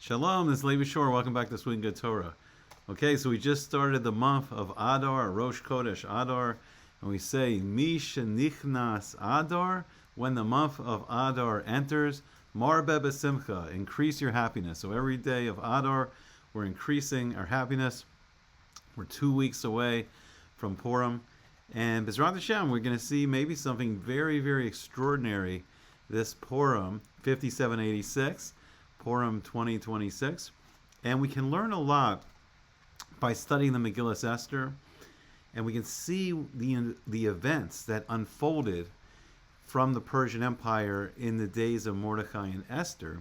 Shalom, this is Levi Shore. Welcome back to Sweet and Good Torah. Okay, so we just started the month of Adar, Rosh Chodesh Adar, and we say, Mi shenichnas Adar, when the month of Adar enters, Marbeh b'simcha, increase your happiness. So every day of Adar, we're increasing our happiness. We're 2 weeks away from Purim, and B'ezrat Hashem, we're going to see maybe something very, very extraordinary this Purim 5786. Purim 2026, and we can learn a lot by studying the Megillah Esther, and we can see the events that unfolded from the Persian Empire in the days of Mordecai and Esther,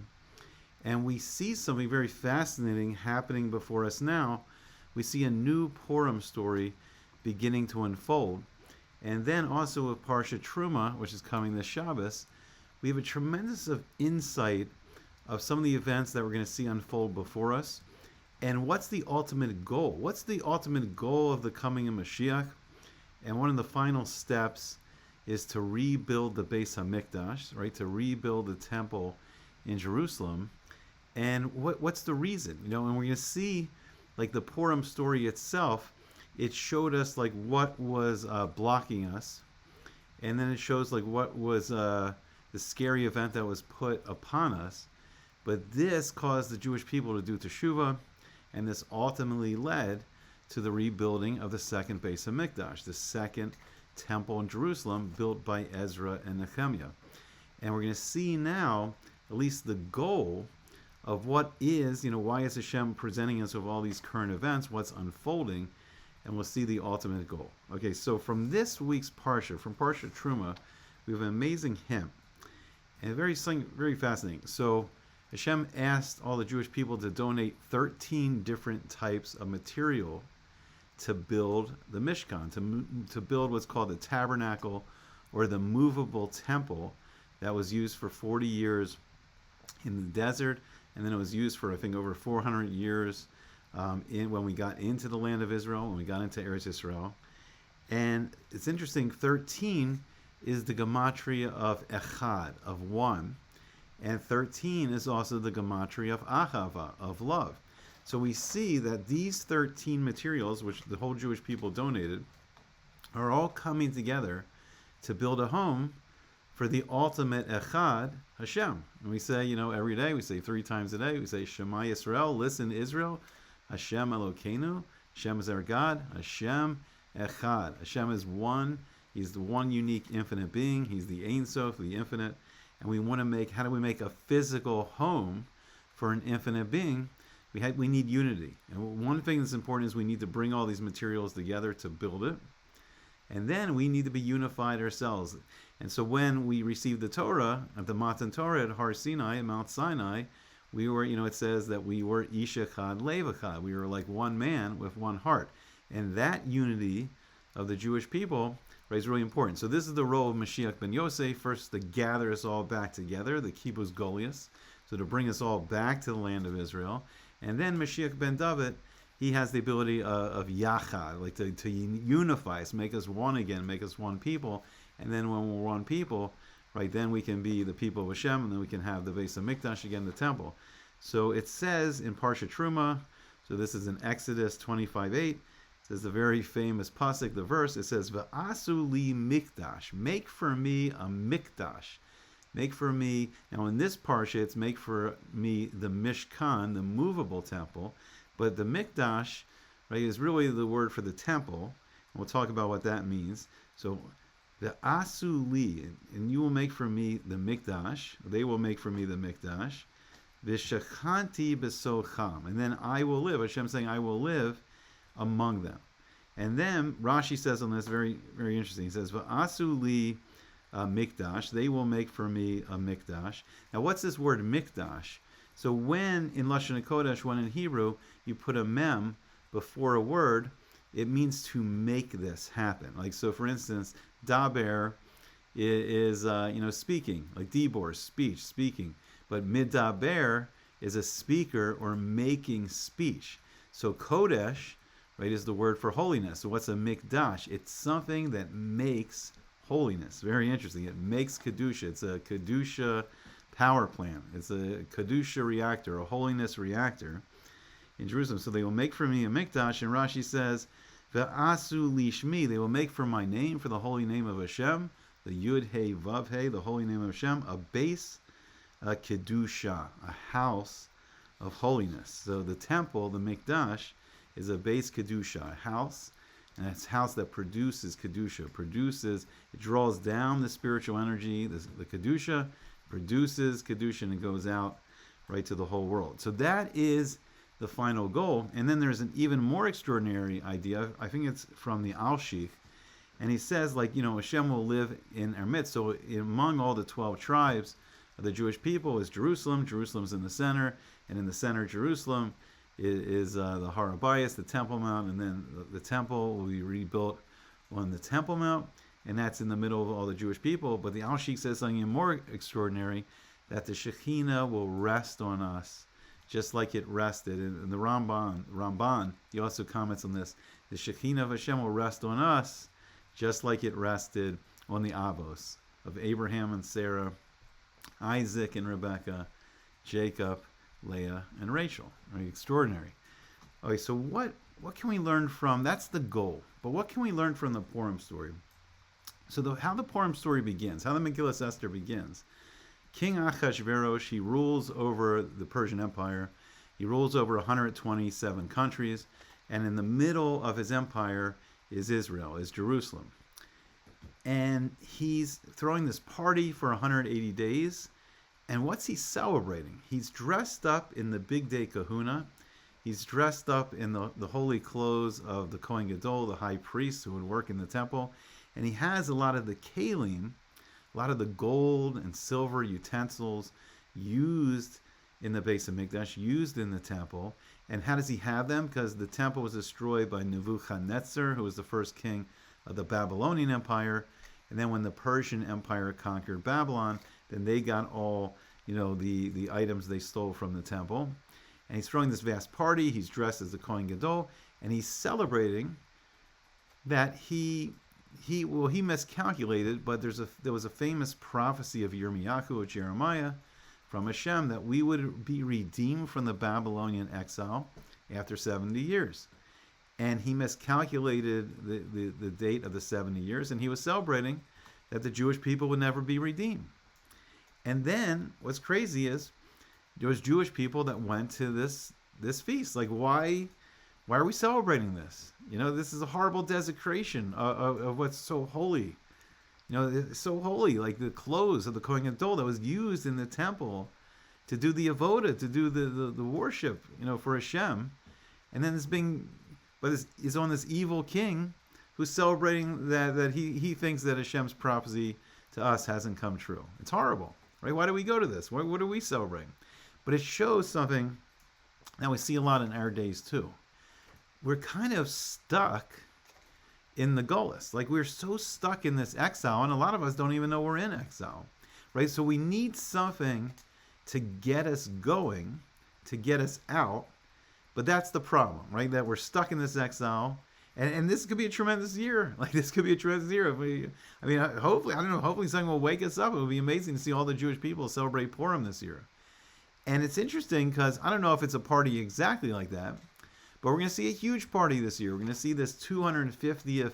and we see something very fascinating happening before us now. We see a new Purim story beginning to unfold, and then also with Parsha Truma, which is coming this Shabbos, we have a tremendous of insight of some of the events that we're going to see unfold before us. And what's the ultimate goal? What's the ultimate goal of the coming of Moshiach? And one of the final steps is to rebuild the Beis HaMikdash, right? To rebuild the temple in Jerusalem. And what's the reason? And we're going to see, like, the Purim story itself, it showed us, like, what was blocking us. And then it shows, like, what was the scary event that was put upon us. But this caused the Jewish people to do teshuvah, and this ultimately led to the rebuilding of the second Beis HaMikdash, the second temple in Jerusalem built by Ezra and Nehemiah. And we're going to see now at least the goal of what is, why is Hashem presenting us with all these current events, what's unfolding, and we'll see the ultimate goal. Okay, so from this week's Parsha, from Parsha Truma, we have an amazing hymn, and very fascinating. So Hashem asked all the Jewish people to donate 13 different types of material to build the Mishkan, to build what's called the tabernacle, or the movable temple that was used for 40 years in the desert, and then it was used for, I think, over 400 years when we got into the land of Israel, when we got into Eretz Yisrael. And it's interesting, 13 is the gematria of Echad, of one. And 13 is also the gematria of Ahava, of love. So we see that these 13 materials, which the whole Jewish people donated, are all coming together to build a home for the ultimate Echad, Hashem. And we say, every day, we say 3 times a day, we say, Shema Yisrael, listen Israel, Hashem Elokeinu, Hashem is our God, Hashem Echad. Hashem is one, He's the one unique infinite being, He's the Ein Sof, the infinite. And we want to how do we make a physical home for an infinite being? We need unity. And one thing that's important is we need to bring all these materials together to build it. And then we need to be unified ourselves. And so when we received the Torah, at the Matan Torah at Har Sinai, at Mount Sinai, we were, it says that we were Ish Echad, Lev Echad. We were like one man with one heart. And that unity of the Jewish people is really important. So this is the role of Mashiach ben Yosef, first to gather us all back together, the Kibbutz Goliath, so to bring us all back to the land of Israel. And then Mashiach ben David, he has the ability of Yachad, like to unify us, make us one again, make us one people. And then when we're one people, right, then we can be the people of Hashem, and then we can have the Beis HaMikdash again, the temple. So it says in Parsha Truma, so this is in Exodus 25:8, is the very famous pasuk, the verse. It says, "V'asu li mikdash," make for me a mikdash, make for me. Now in this parsha, it's make for me the mishkan, the movable temple, but the mikdash, right, is really the word for the temple. And we'll talk about what that means. So the asu li, and you will make for me the mikdash. They will make for me the mikdash. V'shachanti b'socham, and then I will live. Hashem saying, I will live among them. And then Rashi says on this, very, very interesting. He says, "V'asu li mikdash," they will make for me a mikdash. Now, what's this word mikdash? So when in Lashon HaKodesh, when in Hebrew you put a mem before a word, it means to make this happen. Like, so for instance, daber is speaking, like dibor, speech, speaking. But midaber is a speaker or making speech. So kodesh, right, is the word for holiness. So what's a mikdash? It's something that makes holiness. Very interesting. It makes kedusha. It's a kedusha power plant. It's a Kedusha reactor, a holiness reactor in Jerusalem. So they will make for me a mikdash, and Rashi says, Ve'asu lishmi, they will make for my name, for the holy name of Hashem, the Yud He Vav He, the holy name of Hashem, a base, a Kedusha, a house of holiness. So the temple, the mikdash, is a base Kedusha, a house, and it's a house that produces Kedusha, it draws down the spiritual energy, the Kedusha, produces Kedusha, and it goes out right to the whole world. So that is the final goal. And then there's an even more extraordinary idea. I think it's from the Al-Sheikh. And he says, like, Hashem will live in our midst. So among all the 12 tribes of the Jewish people is Jerusalem. Jerusalem's in the center. And in the center of Jerusalem is the Har HaBayis, the Temple Mount. And then the temple will be rebuilt on the Temple Mount. And that's in the middle of all the Jewish people. But the Al-Sheikh says something even more extraordinary, that the Shekhinah will rest on us, just like it rested. And the Ramban, he also comments on this. The Shekhinah of Hashem will rest on us, just like it rested on the Avos of Abraham and Sarah, Isaac and Rebekah, Jacob, Leah, and Rachel. Right? Extraordinary. Okay, so what can we learn from, that's the goal, but what can we learn from the Purim story? So how the Purim story begins, how the Megillah Esther begins. King Achashverosh, he rules over the Persian Empire. He rules over 127 countries. And in the middle of his empire is Israel, is Jerusalem. And he's throwing this party for 180 days. And what's he celebrating? He's dressed up in the big day kahuna. He's dressed up in the holy clothes of the Kohen Gadol, the high priest who would work in the temple. And he has a lot of the kalim, a lot of the gold and silver utensils used in the Beis HaMikdash, used in the temple. And how does he have them? Because the temple was destroyed by Nebuchadnezzar, who was the first king of the Babylonian Empire. And then when the Persian Empire conquered Babylon, then they got all, the items they stole from the temple. And he's throwing this vast party. He's dressed as the Kohen Gadol, and he's celebrating that he miscalculated, but there was a famous prophecy of Yirmiyahu, of Jeremiah, from Hashem, that we would be redeemed from the Babylonian exile after 70 years. And he miscalculated the date of the 70 years, and he was celebrating that the Jewish people would never be redeemed. And then what's crazy is there was Jewish people that went to this feast. Like, why are we celebrating this? This is a horrible desecration of what's so holy. It's so holy, like the clothes of the Kohen Gadol that was used in the temple to do the avoda, to do the worship, for Hashem. And then is on this evil king who's celebrating that he thinks that Hashem's prophecy to us hasn't come true. It's horrible, right? Why do we go to this? What are we celebrating? But it shows something that we see a lot in our days too. We're kind of stuck in the Golus. Like, we're so stuck in this exile, and a lot of us don't even know we're in exile, right? So we need something to get us going, to get us out. But that's the problem, right? That we're stuck in this exile. And this could be a tremendous year. Like, this could be a tremendous year. Hopefully something will wake us up. It would be amazing to see all the Jewish people celebrate Purim this year. And it's interesting because I don't know if it's a party exactly like that, but we're going to see a huge party this year. We're going to see this 250th,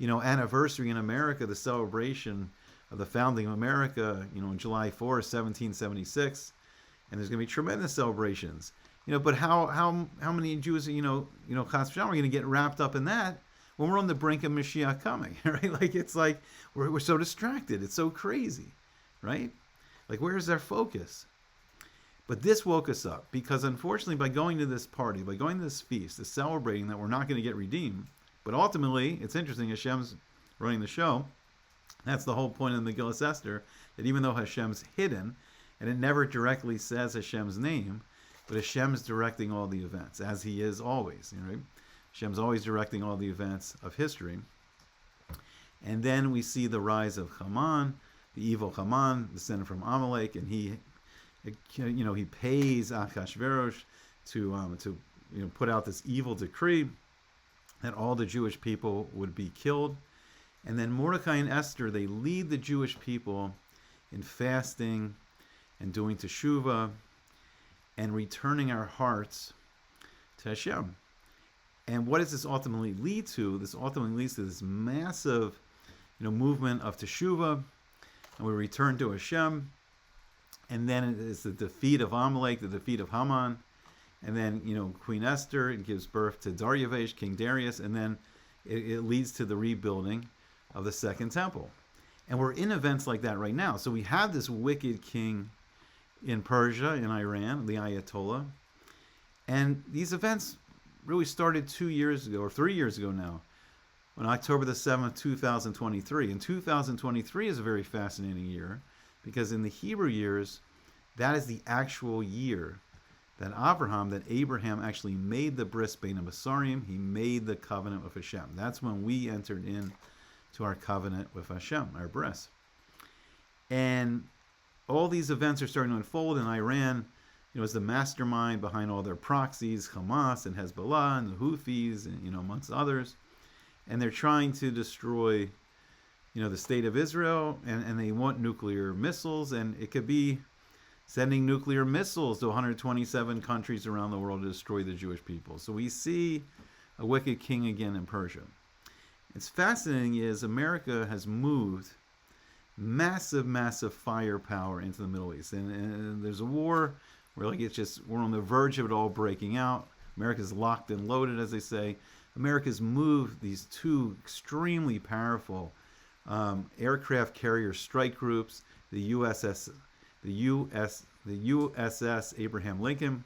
anniversary in America, the celebration of the founding of America, on July 4th, 1776. And there's going to be tremendous celebrations. But how many Jews, Chas v'shalom, are going to get wrapped up in that when we're on the brink of Moshiach coming, right? Like, it's like we're so distracted. It's so crazy, right? Like, where's our focus? But this woke us up because, unfortunately, by going to this party, by going to this feast, is celebrating that we're not going to get redeemed. But ultimately, it's interesting, Hashem's running the show. That's the whole point of the Megillah Esther, that even though Hashem's hidden, and it never directly says Hashem's name, but Hashem's directing all the events, as he is always. Right? Hashem's always directing all the events of history. And then we see the rise of Haman, the evil Haman, descended from Amalek, and he pays Achashverosh to put out this evil decree that all the Jewish people would be killed. And then Mordecai and Esther, they lead the Jewish people in fasting and doing teshuvah and returning our hearts to Hashem. And what does this ultimately lead to? This ultimately leads to this massive, movement of teshuvah, and we return to Hashem. And then it is the defeat of Amalek, the defeat of Haman, and then Queen Esther gives birth to Darius, King Darius, and then it leads to the rebuilding of the Second Temple. And we're in events like that right now. So we have this wicked king in Persia, in Iran, the Ayatollah. And these events really started 2 years ago, or 3 years ago now, on October the 7th, 2023. And 2023 is a very fascinating year, because in the Hebrew years, that is the actual year that Abraham actually made the bris bein habesarim. He made the covenant with Hashem. That's when we entered in to our covenant with Hashem, our bris. And all these events are starting to unfold in Iran. Is the mastermind behind all their proxies, Hamas and Hezbollah and the Houthis, and amongst others. And they're trying to destroy, the state of Israel, and they want nuclear missiles, and it could be sending nuclear missiles to 127 countries around the world to destroy the Jewish people. So we see a wicked king again in Persia. It's fascinating is America has moved massive firepower into the Middle East. And there's a war where we're on the verge of it all breaking out. America's locked and loaded, as they say. America's moved these two extremely powerful aircraft carrier strike groups, the USS Abraham Lincoln.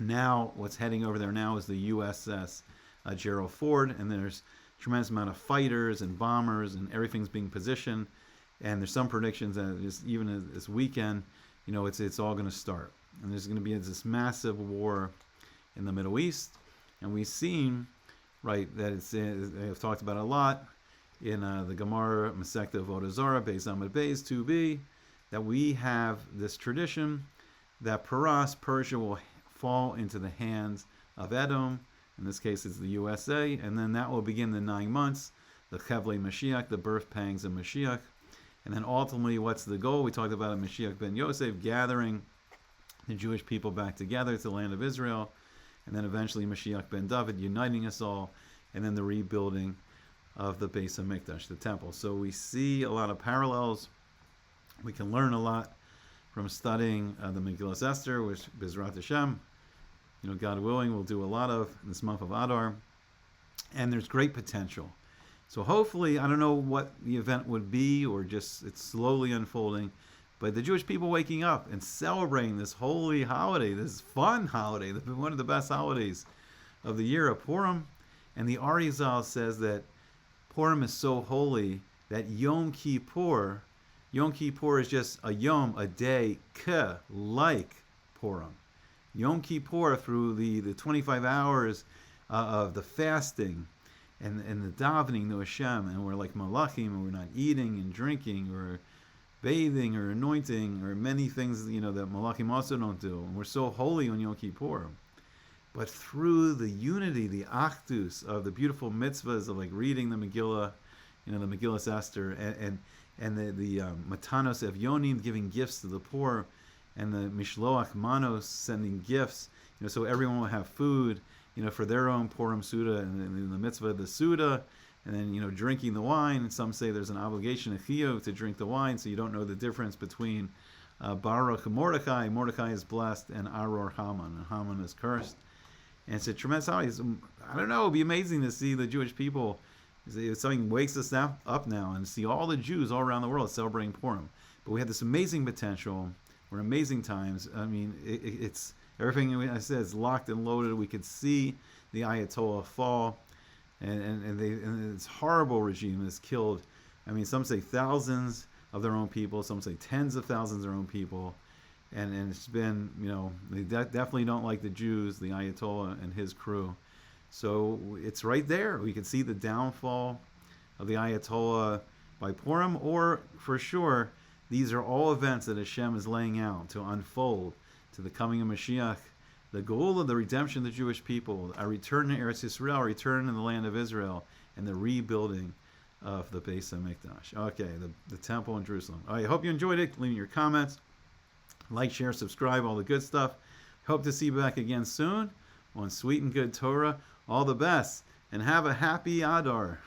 Now, what's heading over there now is the USS Gerald Ford, and there's a tremendous amount of fighters and bombers, and everything's being positioned. And there's some predictions that even this weekend, it's all going to start, and there's going to be this massive war in the Middle East. And we've seen, right, that I've talked about it a lot in the Gemara Masechta Avodah Zarah, Beis Amud Beis 2b, that we have this tradition that Persia will fall into the hands of Edom. In this case, it's the USA, and then that will begin the 9 months, the Chevlei Mashiach, the birth pangs of Mashiach. And then ultimately, what's the goal? We talked about it, Mashiach ben Yosef, gathering the Jewish people back together to the land of Israel, and then eventually Mashiach ben David uniting us all, and then the rebuilding of the Beis HaMikdash, the temple. So we see a lot of parallels. We can learn a lot from studying the Megillah Esther, which Bezrat Hashem, God willing, we'll do a lot of in this month of Adar. And there's great potential. So hopefully, I don't know what the event would be, or just it's slowly unfolding, but the Jewish people waking up and celebrating this holy holiday, this fun holiday, one of the best holidays of the year, of Purim. And the Arizal says that Purim is so holy that Yom Kippur is just a Yom, a day, like Purim. Yom Kippur, through the 25 hours of the fasting and the davening to Hashem, and we're like malachim, and we're not eating and drinking or bathing or anointing or many things that malachim also don't do, and we're so holy on Yom Kippur. But through the unity, the achdus of the beautiful mitzvahs of reading the Megillah, the Megillah Esther, and the matanos evyonim, giving gifts to the poor, and the mishloach manos, sending gifts, so everyone will have food, for their own Purim Suda, and the mitzvah of the Suda, and then, drinking the wine. And some say there's an obligation, a chiyuv, to drink the wine, so you don't know the difference between Baruch and Mordecai. Mordecai is blessed, and Aror Haman, and Haman is cursed. And it's a tremendous holiday. I don't know, it would be amazing to see the Jewish people. Something wakes us up now, and see all the Jews all around the world celebrating Purim. But we have this amazing potential. We're in amazing times. I mean, it's everything I said is locked and loaded. We could see the Ayatollah fall, and this horrible regime has killed. I mean, some say thousands of their own people. Some say tens of thousands of their own people. And it's been, they definitely don't like the Jews, the Ayatollah and his crew. So it's right there. We can see the downfall of the Ayatollah by Purim, or for sure, these are all events that Hashem is laying out to unfold to the coming of Mashiach, the goal of the redemption of the Jewish people, a return to Eretz Yisrael, a return in the land of Israel, and the rebuilding of the Beis HaMikdash. Okay, the temple in Jerusalem. I hope you enjoyed it. Leave me your comments. Like, share, subscribe, all the good stuff. Hope to see you back again soon on Sweet and Good Torah. All the best, and have a happy Adar.